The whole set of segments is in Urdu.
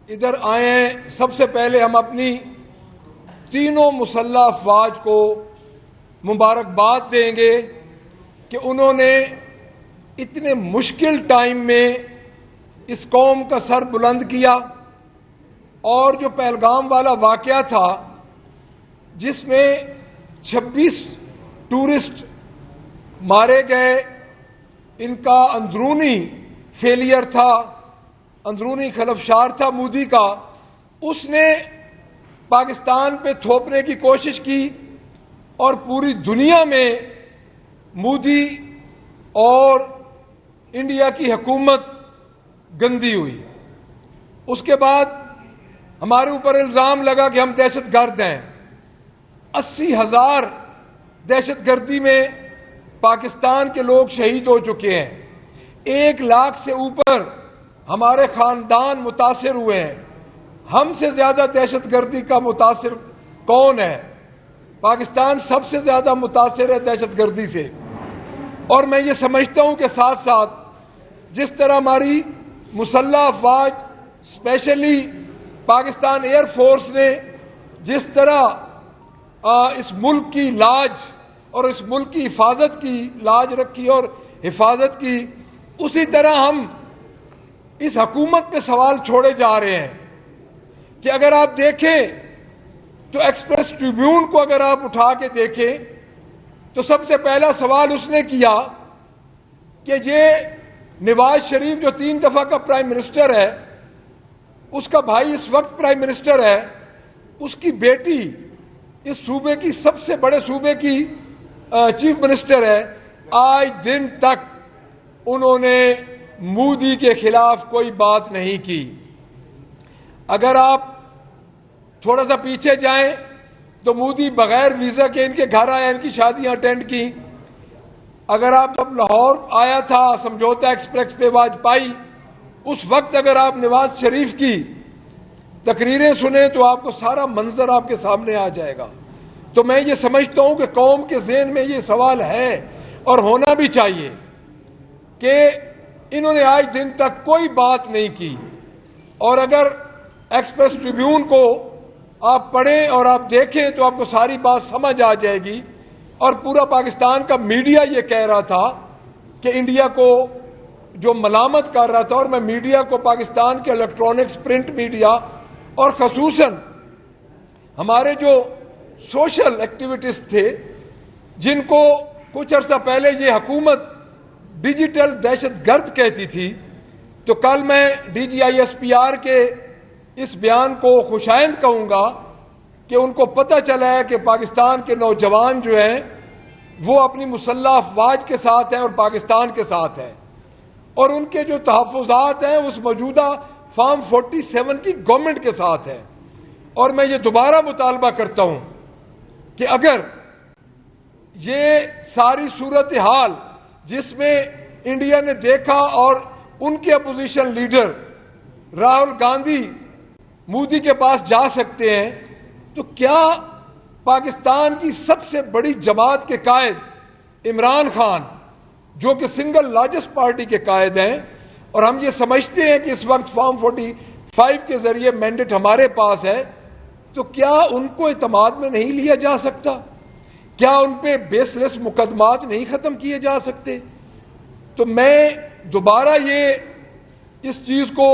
ادھر آئیں، سب سے پہلے ہم اپنی تینوں مسلح افواج کو مبارکباد دیں گے کہ انہوں نے اتنے مشکل ٹائم میں اس قوم کا سر بلند کیا، اور جو پہلگام والا واقعہ تھا جس میں 26 ٹورسٹ مارے گئے، ان کا اندرونی فیلئر تھا، اندرونی خلفشار تھا مودی کا، اس نے پاکستان پہ تھوپنے کی کوشش کی اور پوری دنیا میں مودی اور انڈیا کی حکومت گندی ہوئی۔ اس کے بعد ہمارے اوپر الزام لگا کہ ہم دہشت گرد ہیں۔ 80,000 دہشت گردی میں پاکستان کے لوگ شہید ہو چکے ہیں، 1 لاکھ سے اوپر ہمارے خاندان متاثر ہوئے ہیں۔ ہم سے زیادہ دہشت گردی کا متاثر کون ہے؟ پاکستان سب سے زیادہ متاثر ہے دہشت گردی سے۔ اور میں یہ سمجھتا ہوں کہ ساتھ ساتھ جس طرح ہماری مسلح افواج، اسپیشلی پاکستان ایئر فورس نے جس طرح اس ملک کی لاج اور اس ملک کی حفاظت کی، لاج رکھی اور حفاظت کی، اسی طرح ہم اس حکومت پہ سوال چھوڑے جا رہے ہیں کہ اگر آپ دیکھیں تو ایکسپریس ٹریبیون کو اگر آپ اٹھا کے دیکھیں تو سب سے پہلا سوال اس نے کیا کہ یہ نواز شریف جو 3 دفعہ کا پرائم منسٹر ہے، اس کا بھائی اس وقت پرائم منسٹر ہے، اس کی بیٹی اس صوبے کی سب سے بڑے صوبے کی چیف منسٹر ہے، آج دن تک انہوں نے مودی کے خلاف کوئی بات نہیں کی۔ اگر آپ تھوڑا سا پیچھے جائیں تو مودی بغیر ویزا کے ان کے گھر آیا، ان کی شادیاں اٹینڈ کی۔ اگر آپ جب لاہور آیا تھا سمجھوتا ایکسپریس پہ واجپائی، اس وقت اگر آپ نواز شریف کی تقریریں سنیں تو آپ کو سارا منظر آپ کے سامنے آ جائے گا۔ تو میں یہ سمجھتا ہوں کہ قوم کے ذہن میں یہ سوال ہے اور ہونا بھی چاہیے کہ انہوں نے آج دن تک کوئی بات نہیں کی۔ اور اگر ایکسپریس ٹریبیون کو آپ پڑھیں اور آپ دیکھیں تو آپ کو ساری بات سمجھ آ جائے گی۔ اور پورا پاکستان کا میڈیا یہ کہہ رہا تھا کہ انڈیا کو جو ملامت کر رہا تھا، اور میں میڈیا کو، پاکستان کے الیکٹرانکس پرنٹ میڈیا اور خصوصاً ہمارے جو سوشل ایکٹیویٹیز تھے جن کو کچھ عرصہ پہلے یہ حکومت ڈیجیٹل دہشت گرد کہتی تھی، تو کل میں DGISPR کے اس بیان کو خوشائند کہوں گا کہ ان کو پتہ چلا ہے کہ پاکستان کے نوجوان جو ہیں وہ اپنی مسلح افواج کے ساتھ ہیں اور پاکستان کے ساتھ ہیں، اور ان کے جو تحفظات ہیں اس موجودہ فارم 47 کی گورنمنٹ کے ساتھ ہیں۔ اور میں یہ دوبارہ مطالبہ کرتا ہوں کہ اگر یہ ساری صورتحال جس میں انڈیا نے دیکھا اور ان کے اپوزیشن لیڈر راہل گاندھی مودی کے پاس جا سکتے ہیں، تو کیا پاکستان کی سب سے بڑی جماعت کے قائد عمران خان، جو کہ سنگل لارجسٹ پارٹی کے قائد ہیں، اور ہم یہ سمجھتے ہیں کہ اس وقت فارم 45 کے ذریعے مینڈیٹ ہمارے پاس ہے، تو کیا ان کو اعتماد میں نہیں لیا جا سکتا؟ کیا ان پہ بیس لیس مقدمات نہیں ختم کیے جا سکتے؟ تو میں دوبارہ اس چیز کو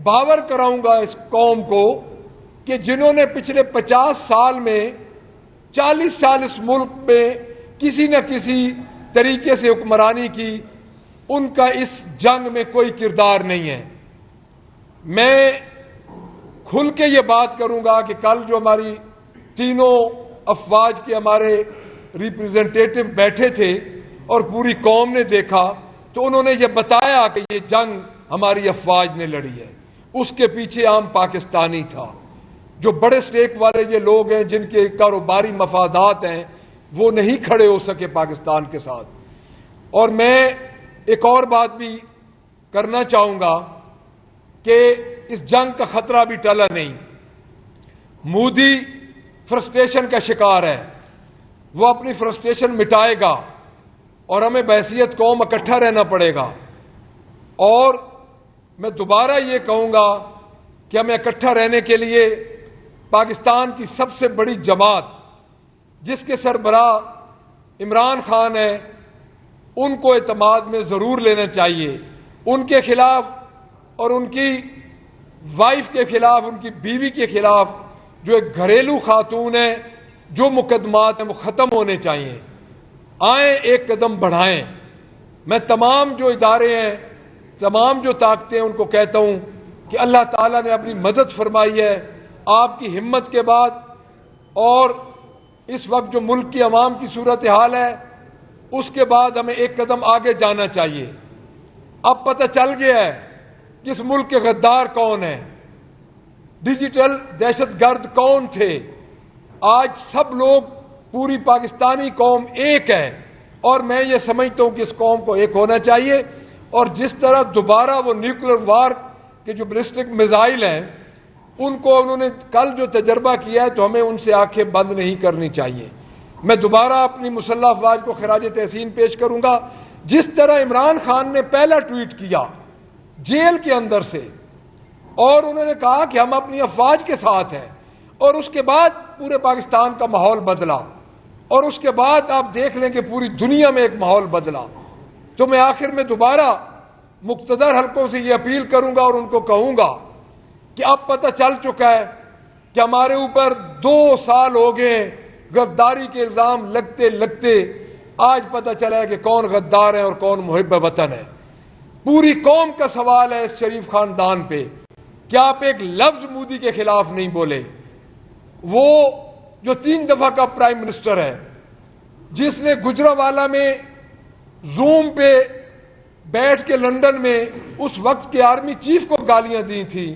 باور کراؤں گا اس قوم کو کہ جنہوں نے پچھلے 50 سال میں 40 سال اس ملک میں کسی نہ کسی طریقے سے حکمرانی کی، ان کا اس جنگ میں کوئی کردار نہیں ہے۔ میں کھل کے یہ بات کروں گا کہ کل جو ہماری تینوں افواج کے ہمارے ریپریزنٹیٹو بیٹھے تھے اور پوری قوم نے دیکھا، تو انہوں نے یہ بتایا کہ یہ جنگ ہماری افواج نے لڑی ہے، اس کے پیچھے عام پاکستانی تھا۔ جو بڑے سٹیک والے یہ لوگ ہیں جن کے کاروباری مفادات ہیں، وہ نہیں کھڑے ہو سکے پاکستان کے ساتھ۔ اور میں ایک اور بات بھی کرنا چاہوں گا کہ اس جنگ کا خطرہ بھی ٹلا نہیں۔ مودی فرسٹریشن کا شکار ہے، وہ اپنی فرسٹریشن مٹائے گا اور ہمیں بحیثیت قوم اکٹھا رہنا پڑے گا۔ اور میں دوبارہ یہ کہوں گا کہ ہمیں اکٹھا رہنے کے لیے پاکستان کی سب سے بڑی جماعت جس کے سربراہ عمران خان ہے ان کو اعتماد میں ضرور لینا چاہیے. ان کے خلاف اور ان کی وائف کے خلاف، ان کی بیوی کے خلاف جو ایک گھریلو خاتون ہے، جو مقدمات ہیں وہ ختم ہونے چاہیے. آئیں ایک قدم بڑھائیں. میں تمام جو ادارے ہیں، تمام جو طاقتیں ان کو کہتا ہوں کہ اللہ تعالیٰ نے اپنی مدد فرمائی ہے آپ کی ہمت کے بعد، اور اس وقت جو ملک کی عوام کی صورتحال ہے اس کے بعد ہمیں ایک قدم آگے جانا چاہیے. اب پتہ چل گیا ہے کہ اس ملک کے غدار کون ہیں، ڈیجیٹل دہشت گرد کون تھے. آج سب لوگ، پوری پاکستانی قوم ایک ہے، اور میں یہ سمجھتا ہوں کہ اس قوم کو ایک ہونا چاہیے. اور جس طرح دوبارہ وہ نیوکلیر وار کے جو بیلسٹک میزائل ہیں ان کو انہوں نے کل جو تجربہ کیا ہے تو ہمیں ان سے آنکھیں بند نہیں کرنی چاہیے. میں دوبارہ اپنی مسلح افواج کو خراج تحسین پیش کروں گا. جس طرح عمران خان نے پہلا ٹویٹ کیا جیل کے اندر سے اور انہوں نے کہا کہ ہم اپنی افواج کے ساتھ ہیں، اور اس کے بعد پورے پاکستان کا ماحول بدلا، اور اس کے بعد آپ دیکھ لیں کہ پوری دنیا میں ایک ماحول بدلا. تو میں آخر میں دوبارہ مقتدر حلقوں سے یہ اپیل کروں گا اور ان کو کہوں گا کہ اب پتہ چل چکا ہے کہ ہمارے اوپر 2 سال ہو گئے غداری کے الزام لگتے لگتے. آج پتہ چلا ہے کہ کون غدار ہیں اور کون محب وطن ہے. پوری قوم کا سوال ہے اس شریف خاندان پہ کہ آپ ایک لفظ مودی کے خلاف نہیں بولے. وہ جو 3 دفعہ کا پرائم منسٹر ہے، جس نے گجرانوالہ میں زوم پہ بیٹھ کے لندن میں اس وقت کے آرمی چیف کو گالیاں دی تھی،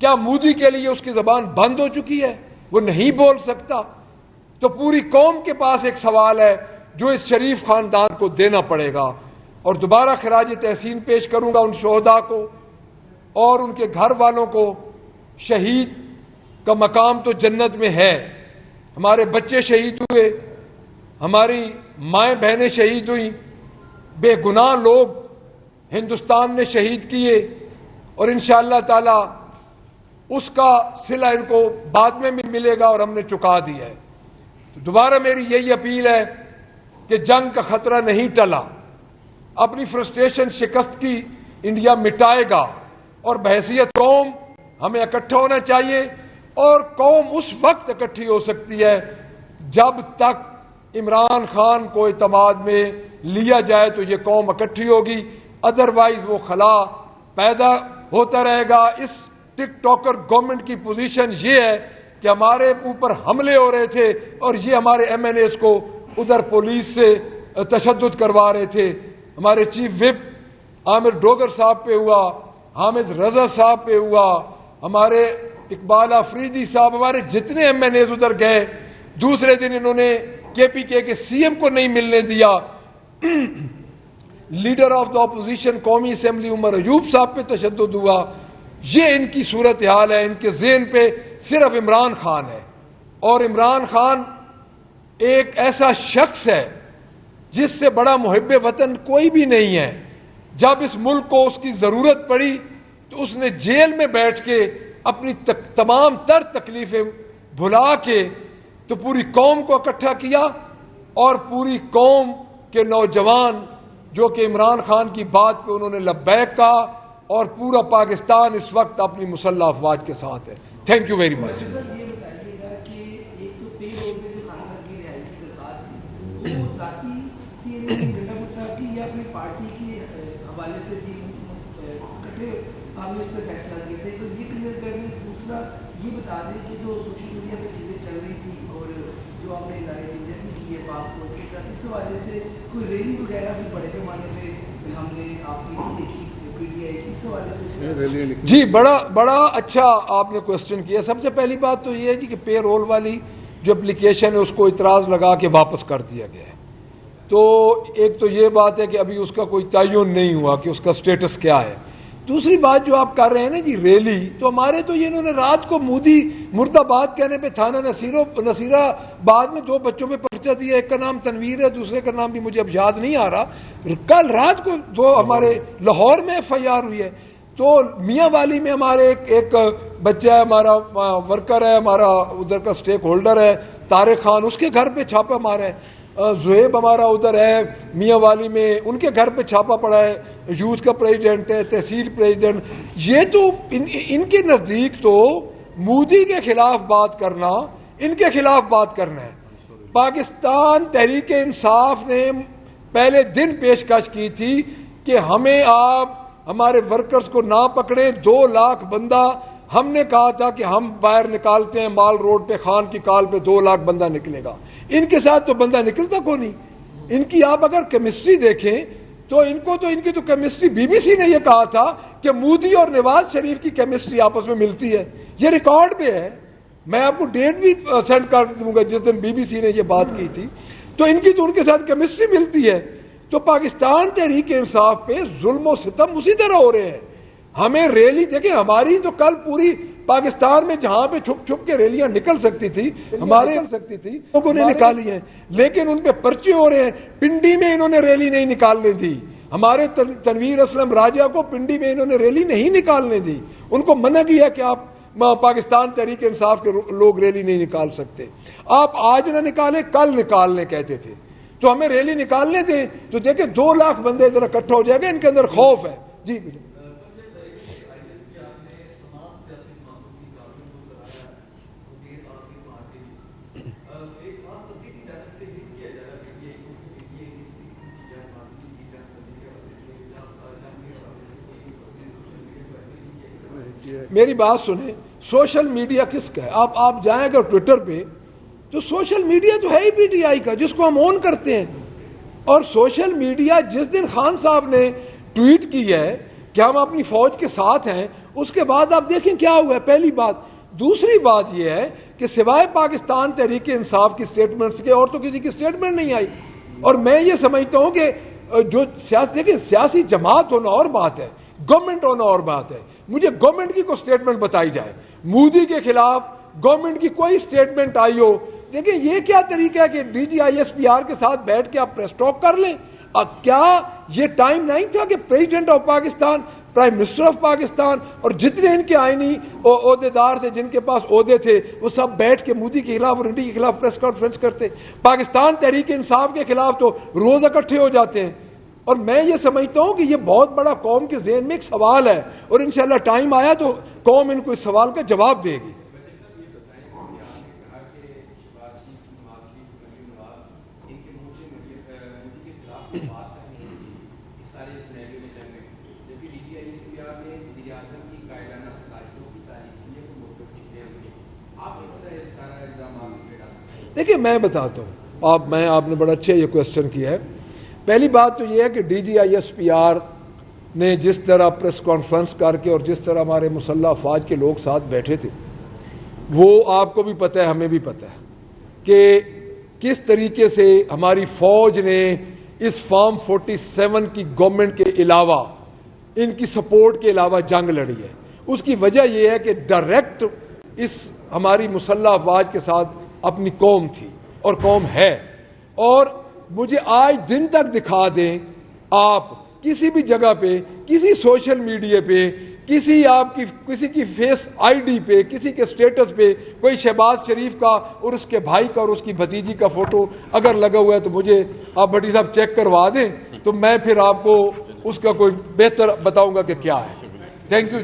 کیا مودی کے لیے اس کی زبان بند ہو چکی ہے؟ وہ نہیں بول سکتا. تو پوری قوم کے پاس ایک سوال ہے جو اس شریف خاندان کو دینا پڑے گا. اور دوبارہ خراج تحسین پیش کروں گا ان شہداء کو اور ان کے گھر والوں کو. شہید کا مقام تو جنت میں ہے. ہمارے بچے شہید ہوئے، ہماری مائیں بہنیں شہید ہوئیں، بے گناہ لوگ ہندوستان نے شہید کیے، اور انشاءاللہ تعالی اس کا صلہ ان کو بعد میں بھی ملے گا اور ہم نے چکا دیا ہے. تو دوبارہ میری یہی اپیل ہے کہ جنگ کا خطرہ نہیں ٹلا. اپنی فرسٹریشن شکست کی انڈیا مٹائے گا، اور بحیثیت قوم ہمیں اکٹھا ہونا چاہیے. اور قوم اس وقت اکٹھی ہو سکتی ہے جب تک عمران خان کو اعتماد میں لیا جائے تو یہ قوم اکٹھی ہوگی. ادروائز وہ خلا پیدا ہوتا رہے گا. اس ٹک ٹاکر گورنمنٹ کی پوزیشن یہ ہے کہ ہمارے اوپر حملے ہو رہے تھے اور یہ ہمارے ایم این ایز کو ادھر پولیس سے تشدد کروا رہے تھے. ہمارے چیف وپ عامر ڈوگر صاحب پہ ہوا، حامد رضا صاحب پہ ہوا، ہمارے اقبال آفریدی صاحب، ہمارے جتنے ایم این ایز ادھر گئے. دوسرے دن انہوں نے کے پی کے سی ایم کو نہیں ملنے دیا. لیڈر آف دا اپوزیشن قومی اسمبلی عمر ایوب صاحب پہ تشدد ہوا. یہ ان کی صورتحال ہے. ان کے ذہن پہ صرف عمران خان ہے، اور عمران خان ایک ایسا شخص ہے جس سے بڑا محب وطن کوئی بھی نہیں ہے. جب اس ملک کو اس کی ضرورت پڑی تو اس نے جیل میں بیٹھ کے اپنی تمام تر تکلیفیں بھلا کے تو پوری قوم کو اکٹھا کیا. اور پوری قوم کے نوجوان جو کہ عمران خان کی بات پہ انہوں نے لبیک کہا، اور پورا پاکستان اس وقت اپنی مسلح افواج کے ساتھ ہے. Thank you very much. یہ بتا دیں کہ جو سوشل میڈیا پہ چیزیں چل رہی تھی اور جو آپ نے جیسے کی ہے پاک فوج کے ساتھ، اس حوالے سے کوئی ریلی وغیرہ بھی بڑے پیمانے پہ ہم نے آپ کی دیکھی پی ٹی آئی کی، اس حوالے سے جی بڑا اچھا آپ نے کوشچن کیا. سب سے پہلی بات تو یہ ہے جی کہ پے رول والی جو اپلیکیشن ہے اس کو اعتراض لگا کے واپس کر دیا گیا ہے. تو ایک تو یہ بات ہے کہ ابھی اس کا کوئی تعین نہیں ہوا کہ اس کا سٹیٹس کیا ہے. دوسری بات جو آپ کر رہے ہیں نا جی ریلی، تو ہمارے تو یہ انہوں نے رات کو مودی مرد آباد کہنے پہ تھانہ نصیرہ بعد میں 2 بچوں پہ پرچہ دیا. ایک کا نام تنویر ہے، دوسرے کا نام بھی مجھے اب یاد نہیں آ رہا. کل رات کو وہ ہمارے لاہور میں ایف آئی آر ہوئی ہے. تو میاں والی میں ہمارے ایک بچہ ہے, ہمارا ورکر ہے, ہمارا ادھر کا سٹیک ہولڈر ہے طارق خان, اس کے گھر پہ چھاپا مارا ہے. زہیب ہمارا ادھر ہے میاں والی میں, ان کے گھر پہ چھاپا پڑا ہے, یوتھ کا پریزیڈنٹ ہے, تحصیل پریزیڈنٹ. یہ تو ان کے نزدیک تو مودی کے خلاف بات کرنا ان کے خلاف بات کرنا ہے. پاکستان تحریک انصاف نے پہلے دن پیشکش کی تھی کہ ہمیں آپ ہمارے ورکرز کو نہ پکڑیں, 2 لاکھ بندہ ہم نے کہا تھا کہ ہم باہر نکالتے ہیں مال روڈ پہ, خان کی کال پہ 2 لاکھ بندہ نکلے گا. ان کے ساتھ تو بندہ نکلتا کو نہیں. ان کی آپ اگر کیمسٹری دیکھیں تو ان کی تو کیمسٹری بی بی سی نے یہ کہا تھا کہ مودی اور نواز شریف کی کیمسٹری آپس میں ملتی ہے, یہ ریکارڈ پہ ہے. میں آپ کو ڈیٹ بھی سینڈ کر دوں گا جس دن بی بی سی نے یہ بات کی تھی. تو ان کی تو ان کے ساتھ کیمسٹری ملتی ہے. تو پاکستان تحریک انصاف پہ ظلم و ستم اسی طرح ہو رہے ہیں. ہمیں ریلی دیکھیں, ہماری تو کل پوری پاکستان میں جہاں پہ چھپ چھپ کے ریلیاں نکل سکتی تھی ہمارے لوگوں نے نکالی ہیں, لیکن ان پہ پرچے ہو رہے ہیں. پنڈی میں انہوں نے ریلی نہیں نکالنے دی. ہمارے تنویر اسلم راجہ کو پنڈی میں انہوں نے ریلی نہیں نکالنے دی. ان کو منع کیا کہ آپ پاکستان تحریک انصاف کے لوگ ریلی نہیں نکال سکتے. آپ آج نہ نکالیں کل نکالنے کہتے تھے, تو ہمیں ریلی نکالنے دیں. تو دیکھیں 2 لاکھ بندے ذرا اکٹھا ہو جائے گا, ان کے اندر خوف ہے. جی میری بات سنیں, سوشل میڈیا کس کا ہے؟ آپ جائیں اگر ٹویٹر پہ تو سوشل میڈیا تو ہے ہی پی ٹی آئی کا, جس کو ہم اون کرتے ہیں. اور سوشل میڈیا جس دن خان صاحب نے ٹویٹ کی ہے کہ ہم اپنی فوج کے ساتھ ہیں, اس کے بعد آپ دیکھیں کیا ہوا ہے. پہلی بات. دوسری بات یہ ہے کہ سوائے پاکستان تحریک انصاف کی سٹیٹمنٹس کے اور تو کسی کی سٹیٹمنٹ نہیں آئی. اور میں یہ سمجھتا ہوں کہ جو سیاسی جماعت ہونا اور بات ہے, گورنمنٹ ہونا اور بات ہے. مجھے گورنمنٹ کی کوئی سٹیٹمنٹ بتائی جائے, مودی کے خلاف گورنمنٹ کی کوئی سٹیٹمنٹ آئی ہو. دیکھیں یہ کیا طریقہ ہے کہ D G I S P R کے ساتھ بیٹھ کے آپ پریس ٹاک کر لیں. کیا یہ ٹائم نہیں تھا کہ president of Pakistan, prime minister of Pakistan اور جتنے ان کے آئینی عہدیدار تھے جن کے پاس عہدے تھے وہ سب بیٹھ کے مودی کے خلاف اور انڈیا کے خلاف پریس کانفرنس کرتے؟ پاکستان تحریک انصاف کے خلاف تو روز اکٹھے ہو جاتے ہیں. اور میں یہ سمجھتا ہوں کہ یہ بہت بڑا قوم کے ذہن میں ایک سوال ہے, اور انشاءاللہ ٹائم آیا تو قوم ان کو اس سوال کا جواب دے گی. دیکھیے میں بتاتا ہوں, آپ نے بڑا اچھا یہ کوشچن کیا ہے. پہلی بات تو یہ ہے کہ D G I S P R نے جس طرح پریس کانفرنس کر کے اور جس طرح ہمارے مسلح افواج کے لوگ ساتھ بیٹھے تھے, وہ آپ کو بھی پتہ ہے ہمیں بھی پتہ ہے کہ کس طریقے سے ہماری فوج نے اس فارم 47 کی گورنمنٹ کے علاوہ, ان کی سپورٹ کے علاوہ جنگ لڑی ہے. اس کی وجہ یہ ہے کہ ڈائریکٹ اس ہماری مسلح افواج کے ساتھ اپنی قوم تھی اور قوم ہے. اور مجھے آج دن تک دکھا دیں آپ کسی بھی جگہ پہ, کسی سوشل میڈیا پہ, کسی کی فیس آئی ڈی پہ, کسی کے سٹیٹس پہ کوئی شہباز شریف کا اور اس کے بھائی کا اور اس کی بھتیجی کا فوٹو اگر لگا ہوا ہے تو مجھے آپ بھٹی صاحب چیک کروا دیں, تو میں پھر آپ کو اس کا کوئی بہتر بتاؤں گا کہ کیا ہے. Thank you.